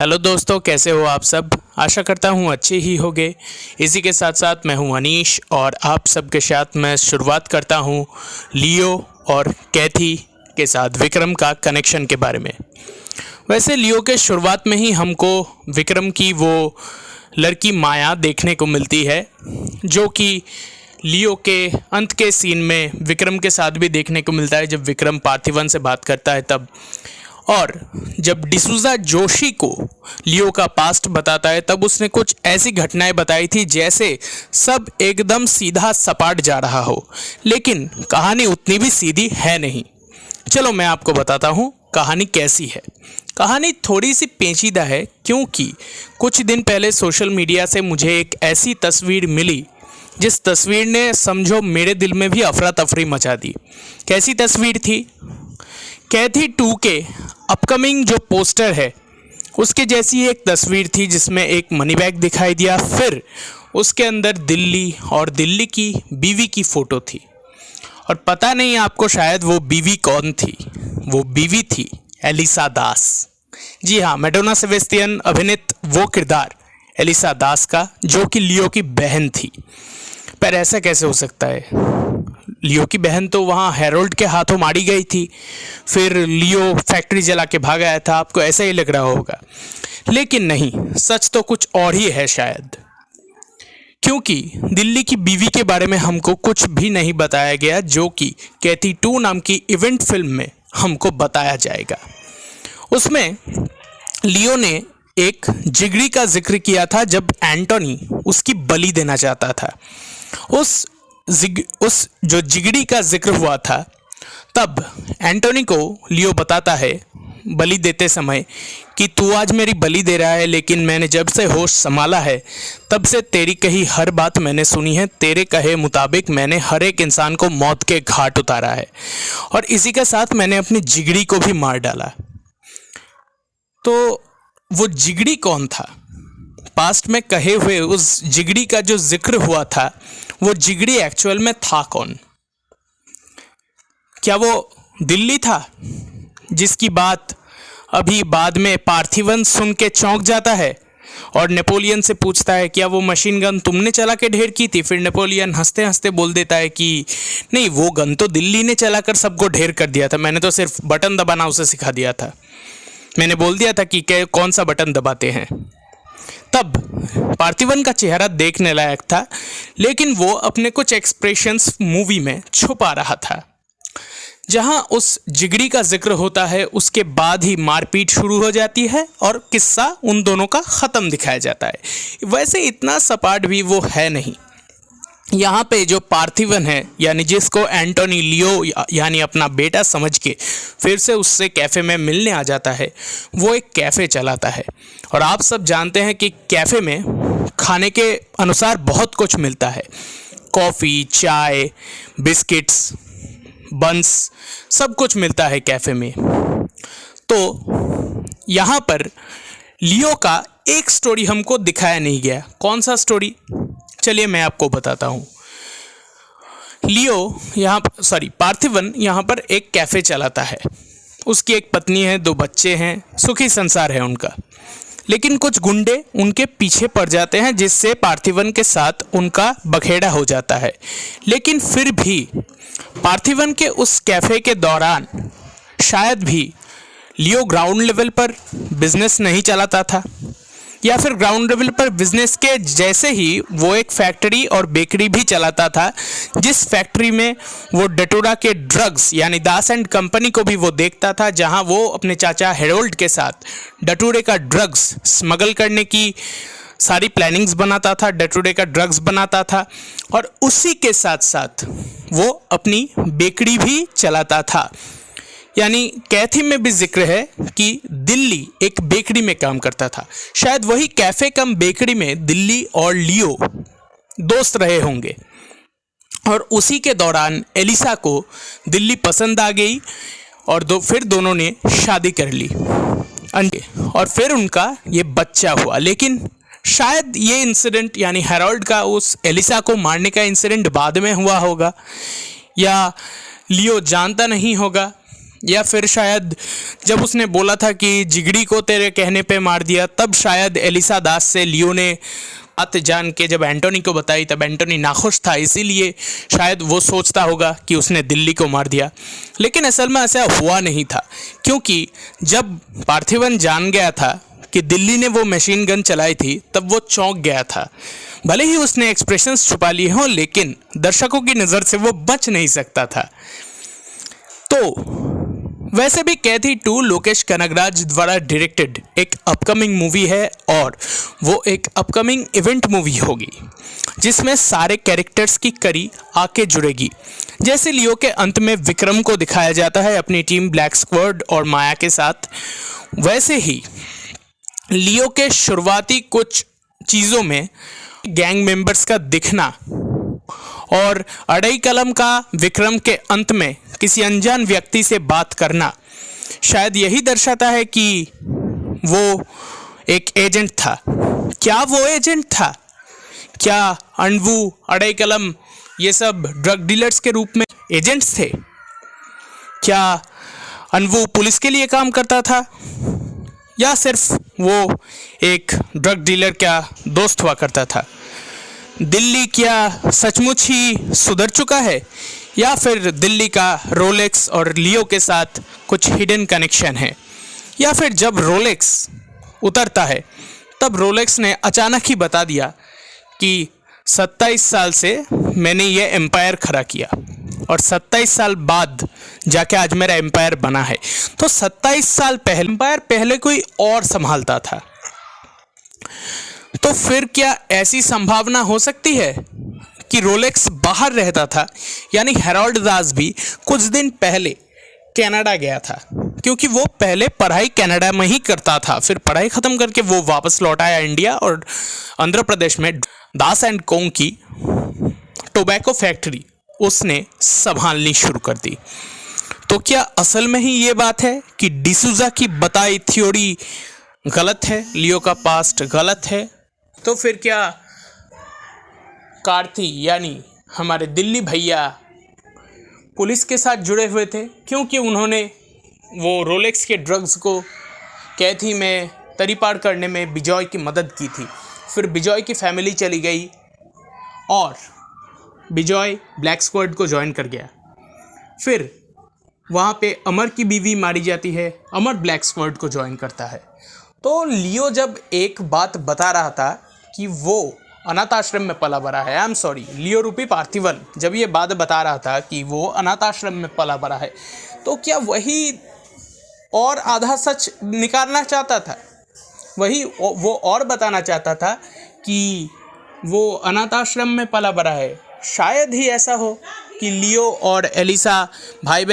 Hello दोस्तों, कैसे हो आप सब। आशा करता हूँ अच्छे ही होंगे। इसी के साथ साथ मैं हूँ अनीश और आप सबके साथ मैं शुरुआत करता हूँ लियो और कैथी के साथ विक्रम का कनेक्शन के बारे में। वैसे लियो के शुरुआत में ही हमको विक्रम की वो लड़की माया देखने को मिलती है, जो कि लियो के अंत के सीन में विक्रम के साथ भी देखने को मिलता है, जब विक्रम पार्थिवन से बात करता है तब। और जब डिसूजा जोशी को लियो का पास्ट बताता है तब उसने कुछ ऐसी घटनाएं बताई थी जैसे सब एकदम सीधा सपाट जा रहा हो, लेकिन कहानी उतनी भी सीधी है नहीं। चलो मैं आपको बताता हूँ कहानी कैसी है। कहानी थोड़ी सी पेचीदा है, क्योंकि कुछ दिन पहले सोशल मीडिया से मुझे एक ऐसी तस्वीर मिली जिस तस्वीर ने समझो मेरे दिल में भी अफरा तफरी मचा दी। कैसी तस्वीर थी? कैथी 2 के अपकमिंग जो पोस्टर है उसके जैसी एक तस्वीर थी, जिसमें एक मनी बैग दिखाई दिया, फिर उसके अंदर दिल्ली और दिल्ली की बीवी की फ़ोटो थी। और पता नहीं आपको शायद वो बीवी कौन थी। वो बीवी थी एलिसा दास। जी हाँ, मैडोना सेबेस्टियन अभिनीत वो किरदार एलिसा दास का, जो कि लियो की बहन थी। पर ऐसा कैसे हो सकता है? लियो की बहन तो वहाँ हेरोल्ड के हाथों मारी गई थी, फिर लियो फैक्ट्री जला के भाग आया था। आपको ऐसा ही लग रहा होगा, लेकिन नहीं, सच तो कुछ और ही है शायद। क्योंकि दिल्ली की बीवी के बारे में हमको कुछ भी नहीं बताया गया, जो कि कैथी 2 नाम की इवेंट फिल्म में हमको बताया जाएगा। उसमें लियो ने एक जिगरी का जिक्र किया था जब एंटोनी उसकी बलि देना चाहता था। उस जो जिगरी का जिक्र हुआ था, तब एंटोनी को लियो बताता है बलि देते समय कि तू आज मेरी बलि दे रहा है, लेकिन मैंने जब से होश संभाला है तब से तेरी कही हर बात मैंने सुनी है। तेरे कहे मुताबिक मैंने हर एक इंसान को मौत के घाट उतारा है, और इसी के साथ मैंने अपनी जिगरी को भी मार डाला। तो वो जिगरी कौन था? पास्ट में कहे हुए उस जिगरी का जो जिक्र हुआ था, वो जिगरी एक्चुअल में था कौन? क्या वो दिल्ली था, जिसकी बात अभी बाद में पार्थिवन सुन के चौंक जाता है और नेपोलियन से पूछता है क्या वो मशीन गन तुमने चला के ढेर की थी? फिर नेपोलियन हंसते हंसते बोल देता है कि नहीं, वो गन तो दिल्ली ने चलाकर सबको ढेर कर दिया था, मैंने तो सिर्फ बटन दबाना उसे सिखा दिया था। मैंने बोल दिया था कि कौन सा बटन दबाते हैं। तब पार्थिवन का चेहरा देखने लायक था, लेकिन वो अपने कुछ एक्सप्रेशंस मूवी में छुपा रहा था। जहां उस जिगरी का जिक्र होता है उसके बाद ही मारपीट शुरू हो जाती है और किस्सा उन दोनों का ख़त्म दिखाया जाता है। वैसे इतना सपाट भी वो है नहीं। यहाँ पे जो पार्थिवन है, यानी जिसको एंटोनी लियो यानी अपना बेटा समझ के फिर से उससे कैफ़े में मिलने आ जाता है, वो एक कैफ़े चलाता है। और आप सब जानते हैं कि कैफ़े में खाने के अनुसार बहुत कुछ मिलता है। कॉफ़ी, चाय, बिस्किट्स, बंस, सब कुछ मिलता है कैफ़े में। तो यहाँ पर लियो का एक स्टोरी हमको दिखाया नहीं गया। कौन सा स्टोरी? चलिए मैं आपको बताता हूँ। पार्थिवन यहाँ पर एक कैफ़े चलाता है। उसकी एक पत्नी है, 2 बच्चे हैं, सुखी संसार है उनका। लेकिन कुछ गुंडे उनके पीछे पड़ जाते हैं, जिससे पार्थिवन के साथ उनका बखेड़ा हो जाता है। लेकिन फिर भी पार्थिवन के उस कैफ़े के दौरान शायद भी लियो ग्राउंड लेवल पर बिजनेस नहीं चलाता था, या फिर ग्राउंड लेवल पर बिजनेस के जैसे ही वो एक फैक्ट्री और बेकरी भी चलाता था, जिस फैक्ट्री में वो डटोरा के ड्रग्स यानी दास एंड कंपनी को भी वो देखता था, जहां वो अपने चाचा हेरोल्ड के साथ डटोरे का ड्रग्स स्मगल करने की सारी प्लानिंग्स बनाता था, डटोरे का ड्रग्स बनाता था, और उसी के साथ साथ वो अपनी बेकरी भी चलाता था। यानी कैथी में भी जिक्र है कि दिल्ली एक बेकरी में काम करता था। शायद वही कैफ़े कम बेकरी में दिल्ली और लियो दोस्त रहे होंगे, और उसी के दौरान एलिसा को दिल्ली पसंद आ गई और फिर दोनों ने शादी कर ली, और फिर उनका ये बच्चा हुआ। लेकिन शायद ये इंसिडेंट यानी हेरोल्ड का उस एलिसा को मारने का इंसिडेंट बाद में हुआ होगा, या लियो जानता नहीं होगा। या फिर शायद जब उसने बोला था कि जिगरी को तेरे कहने पे मार दिया, तब शायद एलिसा दास से लियो ने बात जान के जब एंटोनी को बताई, तब एंटोनी नाखुश था, इसीलिए शायद वो सोचता होगा कि उसने दिल्ली को मार दिया। लेकिन असल में ऐसा हुआ नहीं था, क्योंकि जब पार्थिवन जान गया था कि दिल्ली ने वो मशीन गन चलाई थी, तब वो चौंक गया था। भले ही उसने एक्सप्रेशंस छुपा लिए हों, लेकिन दर्शकों की नज़र से वो बच नहीं सकता था। तो वैसे भी कैथी 2 लोकेश कनगराज द्वारा डायरेक्टेड एक अपकमिंग मूवी है, और वो एक अपकमिंग इवेंट मूवी होगी जिसमें सारे कैरेक्टर्स की कड़ी आके जुड़ेगी। जैसे लियो के अंत में विक्रम को दिखाया जाता है अपनी टीम ब्लैक स्क्वाड और माया के साथ, वैसे ही लियो के शुरुआती कुछ चीज़ों में गैंग मेंबर्स का दिखना और अड़ई कलम का विक्रम के अंत में किसी अनजान व्यक्ति से बात करना शायद यही दर्शाता है कि वो एक एजेंट था। क्या वो एजेंट था? क्या अनवू, अड़ई कलम ये सब ड्रग डीलर्स के रूप में एजेंट्स थे? क्या अनवू पुलिस के लिए काम करता था, या सिर्फ वो एक ड्रग डीलर का दोस्त हुआ करता था? दिल्ली क्या सचमुच ही सुधर चुका है, या फिर दिल्ली का रोलेक्स और लियो के साथ कुछ हिडन कनेक्शन है? या फिर जब रोलेक्स उतरता है तब रोलेक्स ने अचानक ही बता दिया कि 27 साल से मैंने ये एम्पायर खड़ा किया और 27 साल बाद जाके आज मेरा एम्पायर बना है। तो 27 साल पहले एम्पायर पहले कोई और संभालता था। तो फिर क्या ऐसी संभावना हो सकती है कि रोलेक्स बाहर रहता था, यानी हेरोल्ड दास भी कुछ दिन पहले कनाडा गया था, क्योंकि वो पहले पढ़ाई कनाडा में ही करता था, फिर पढ़ाई ख़त्म करके वो वापस लौट आया इंडिया और आंध्र प्रदेश में दास एंड कोंग की टोबैको फैक्ट्री उसने संभालनी शुरू कर दी। तो क्या असल में ही ये बात है कि डिसूजा की बताई थ्योरी गलत है, लियो का पास्ट गलत है? तो फिर क्या कार्ती यानी हमारे दिल्ली भैया पुलिस के साथ जुड़े हुए थे, क्योंकि उन्होंने वो रोलेक्स के ड्रग्स को कैथी में तरीपार करने में बिजॉय की मदद की थी। फिर बिजॉय की फैमिली चली गई और बिजॉय ब्लैक स्क्वाड को ज्वाइन कर गया। फिर वहाँ पे अमर की बीवी मारी जाती है, अमर ब्लैक स्क्वाड को ज्वाइन करता है। तो लियो जब एक बात बता रहा था कि वो अनाथ आश्रम में पला बड़ा है, आई एम सॉरी, लियो रूपी पार्थिवन जब ये बात बता रहा था कि वो अनाथ आश्रम में पला बड़ा है, तो क्या वही और आधा सच निकालना चाहता था? वही वो और बताना चाहता था कि वो अनाथ आश्रम में पला बड़ा है? शायद ही ऐसा हो कि लियो और एलिसा भाई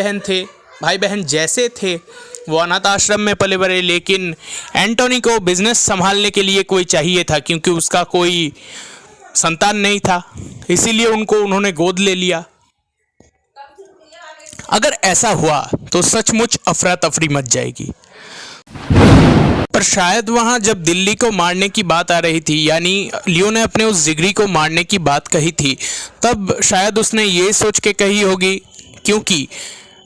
बहन जैसे थे, वो अनाथ आश्रम में पले बड़े, लेकिन एंटोनी को बिजनेस संभालने के लिए कोई चाहिए था, क्योंकि उसका कोई संतान नहीं था, इसीलिए उन्होंने गोद ले लिया। अगर ऐसा हुआ तो सचमुच अफरा तफरी मच जाएगी। पर शायद वहाँ जब दिल्ली को मारने की बात आ रही थी, यानी लियो ने अपने उस जिगरी को मारने की बात कही थी, तब शायद उसने ये सोच के कही होगी, क्योंकि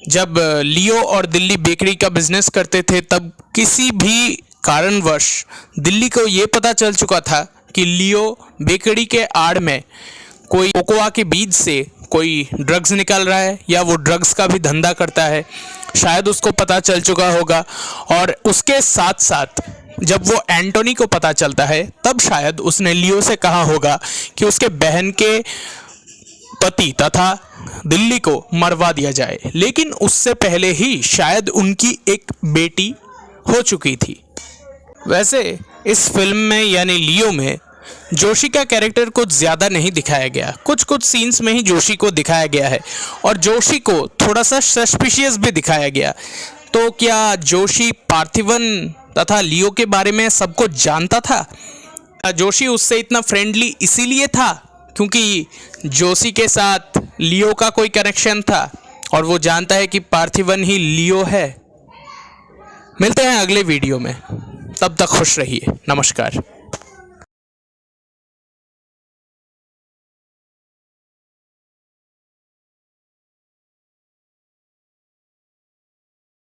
जब लियो और दिल्ली बेकरी का बिजनेस करते थे, तब किसी भी कारणवश दिल्ली को ये पता चल चुका था कि लियो बेकरी के आड़ में कोई कोकोआ के बीज से कोई ड्रग्स निकाल रहा है, या वो ड्रग्स का भी धंधा करता है। शायद उसको पता चल चुका होगा, और उसके साथ साथ जब वो एंटोनी को पता चलता है, तब शायद उसने लियो से कहा होगा कि उसके बहन के पति तथा दिल्ली को मरवा दिया जाए, लेकिन उससे पहले ही शायद उनकी एक बेटी हो चुकी थी। वैसे इस फिल्म में यानी लियो में जोशी का कैरेक्टर कुछ ज़्यादा नहीं दिखाया गया, कुछ सीन्स में ही जोशी को दिखाया गया है, और जोशी को थोड़ा सा सस्पिशियस भी दिखाया गया। तो क्या जोशी पार्थिवन तथा लियो के बारे में सब कुछ जानता था? जोशी उससे इतना फ्रेंडली इसीलिए था क्योंकि जोशी के साथ लियो का कोई कनेक्शन था, और वो जानता है कि पार्थिवन ही लियो है। मिलते हैं अगले वीडियो में, तब तक खुश रहिए, नमस्कार।